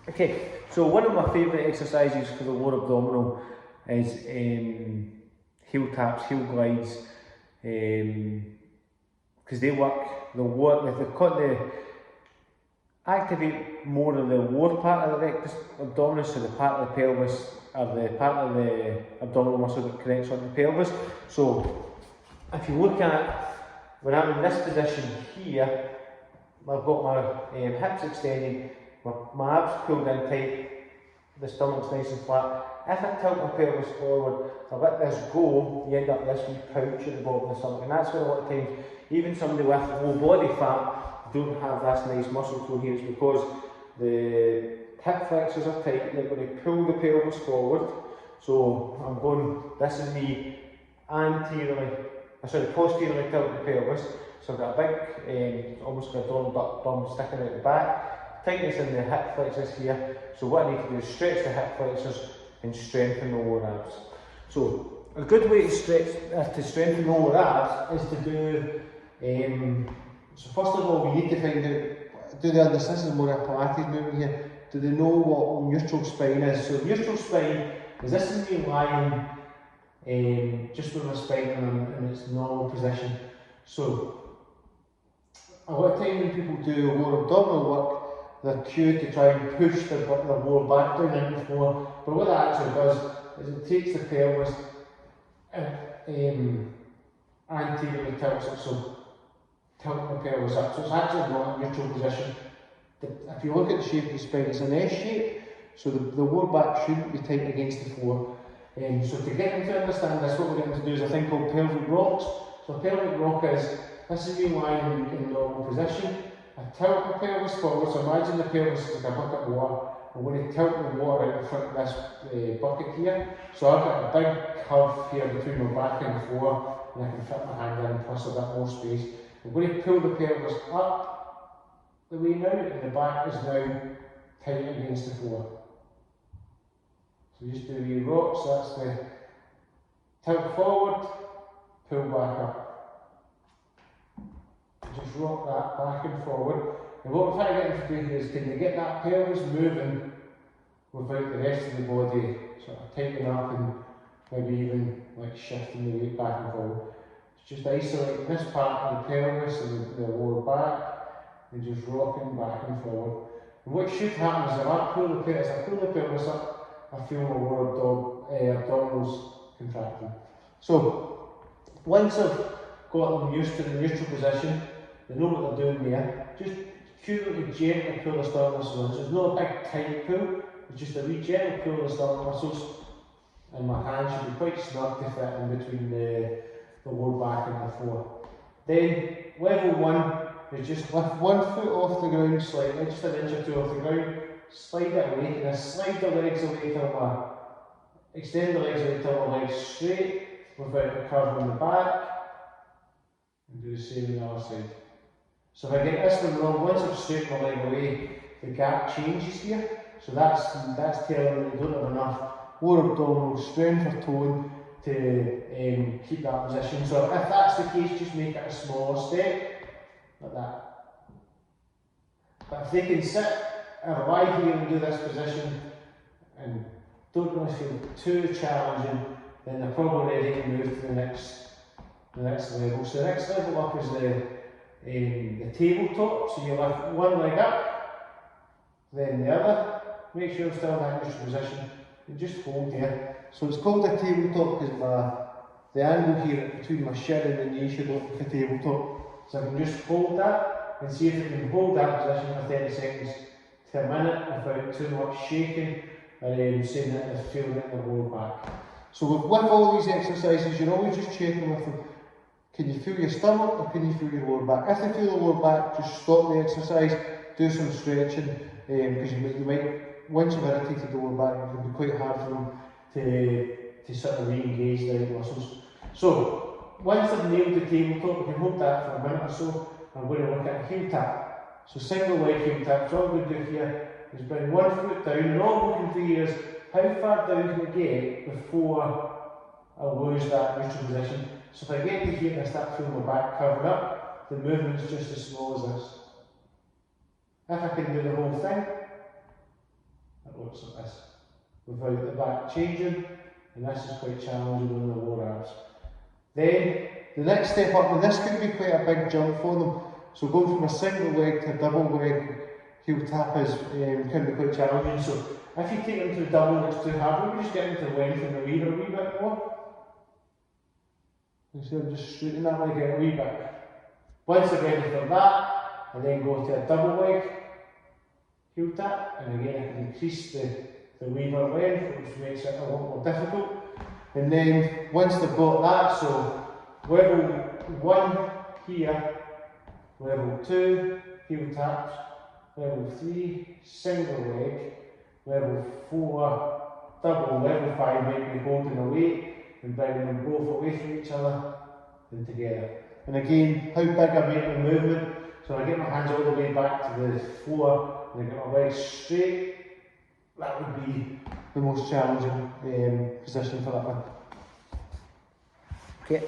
Okay, so one of my favourite exercises for the lower abdominal is heel taps, heel glides, because they activate more of the lower part of the rectus abdominis, so the part of the pelvis, or the part of the abdominal muscle that connects on the pelvis. So if you look at when I'm in this position here, I've got my hips extended, my abs pulled in tight, the stomach's nice and flat. If I tilt my pelvis forward, I let this go, you end up with this wee pouch at the bottom of the stomach, and that's where a lot of times, even somebody with low body fat don't have this nice muscle tone here. It's because the hip flexors are tight, they're going to pull the pelvis forward. So I'm going, this is me posteriorly tilting the pelvis. So I've got a big, almost like a Donald Duck bum sticking out the back, tightness in the hip flexors here. So what I need to do is stretch the hip flexors and strengthen the lower abs. So a good way to strengthen the lower abs is to do, so first of all we need to find out, do they understand, this is more a Pilates movement here, do they know what neutral spine is? So neutral spine is this is me lying just with my spine in its normal position. So a lot of time when people do lower abdominal work, they're cued to try and push their lower back down into the floor. But what that actually does is it takes the pelvis anteriorly tilts it, so tilt the pelvis up. So it's actually not a neutral position. If you look at the shape of the spine, it's an S shape, so the lower back shouldn't be tight against the floor. So to get them to understand this, what we're going to do is a thing called pelvic rocks. So a pelvic rock is, this is me lying in normal position. I tilt the pelvis forward, so imagine the pelvis is like a bucket of water. I'm going to tilt the water out in front of this bucket here. So I've got a big curve here between my back and the floor, and I can fit my hand in plus a bit more space. I'm going to pull the pelvis up the way now, and the back is now tight against the floor. So just do wee rocks, that's the tilt forward, pull back up. Just rock that back and forward. And what we're trying to get them to do here is, can they get that pelvis moving without the rest of the body sort of tightening up and maybe even like shifting the weight back and forward. It's just isolating this part of the pelvis and the lower back and just rocking back and forward. And what should happen is if I pull the pelvis up, I feel my lower abdominals contracting. So once I've got them used to the neutral position, they know what they're doing there, just cue them to gently pull the sternum muscles in. So it's not a big tight pull, it's just a wee gentle pull of the sternum muscles, and my hand should be quite snug to fit in between the lower back and the floor. Then level one is just lift one foot off the ground slightly, just an inch or two off the ground, slide it away, and I slide the legs away extend the legs away till my legs straight without a curve on the back, and do the same on the other side. So if I get this one wrong, once I've straightened my leg away, the gap changes here. So that's telling me you don't have enough lower abdominal strength or tone to keep that position. So if that's the case, just make it a smaller step, like that. But if they can sit or lie here and do this position and don't really feel too challenging, then they're probably ready to move to the next level. So the next level up is the tabletop. So you lift one leg up, then the other. Make sure I'm still in that neutral position, and just hold there. So it's called a tabletop because the angle here between my shin and the knee should look like a tabletop. So I can just hold that and see if I can hold that position for 30 seconds to a minute without too much shaking and saying that they're feeling it in the lower back. So with all these exercises, you're always just checking with them. Can you feel your stomach or can you feel your lower back? If they feel the lower back, just stop the exercise, do some stretching, because you might, once you've irritated the lower back, it can be quite hard for them to sort of re-engage the right muscles. So once I've nailed the tabletop, we can hold that for a minute or so. I'm going to look at a heel tap. So single leg heel tap. So all I'm going to do here is bring one foot down, and all I'm looking for here is how far down can I get before I lose that neutral position. So if I get to here and I start feeling my back curving up, the movement's just as small as this. If I can do the whole thing, squats like this without the back changing, and this is quite challenging on the lower abs. Then the next step up, and this could be quite a big jump for them, so going from a single leg to a double leg heel tap is can be quite challenging. So if you take them to the double, it's too hard. Maybe just get them to lengthen the lead a wee bit more. You see, I'm just shooting that leg out a wee bit. Once they're ready for that, I then go to a double leg heel tap, and again I can increase the lever length, which makes it a lot more difficult. And then once they've got that, so level 1 here, level 2 heel taps, level 3 single leg, level 4 double, level 5 might be holding a weight and bringing them both away from each other and together. And again, how big I make the movement, so I get my hands all the way back to the floor and I get my legs straight, that would be the most challenging position for that one. Okay,